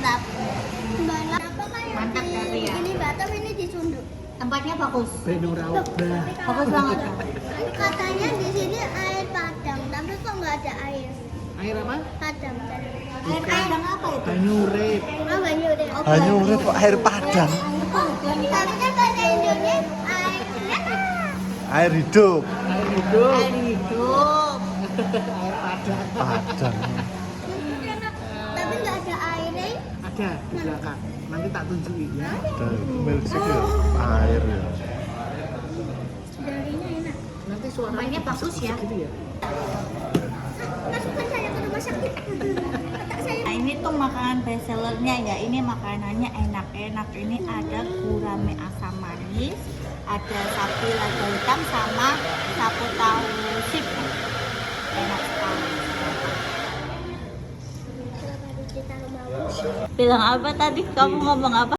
mantap. Mantap dari ya. Ini Batam, ini di Sunduk. Tempatnya bagus. Udah. Bagus banget. Katanya di sini air padang, tapi kok nggak ada air. Air apa? Padang. Air padang apa itu? Banyu urip. Oh, banyu deh. Banyu urip kok air padang. Tapi kan bahasa Indonesia air. Air hidup. Air hidup. Air hidup. Air padang. Padang. Tapi nggak ada airnya. Ada di belakang. Nanti tak tunjukin ya. Dan milkshake ya. Air ya. Darinya enak. Nanti suaranya Mainnya bagus ya. gitu ya. Masukkan saya ke rumah sakit. Otak saya. Nah, ini tuh makanan best sellernya ya. Ini makanannya enak-enak. Ini ada gurame asam manis, ada sapi lada hitam sama sapu tahu sip. Enak sekali. Kenapa harus ditaruh bawang? Bilang apa tadi? Kamu ngomong apa?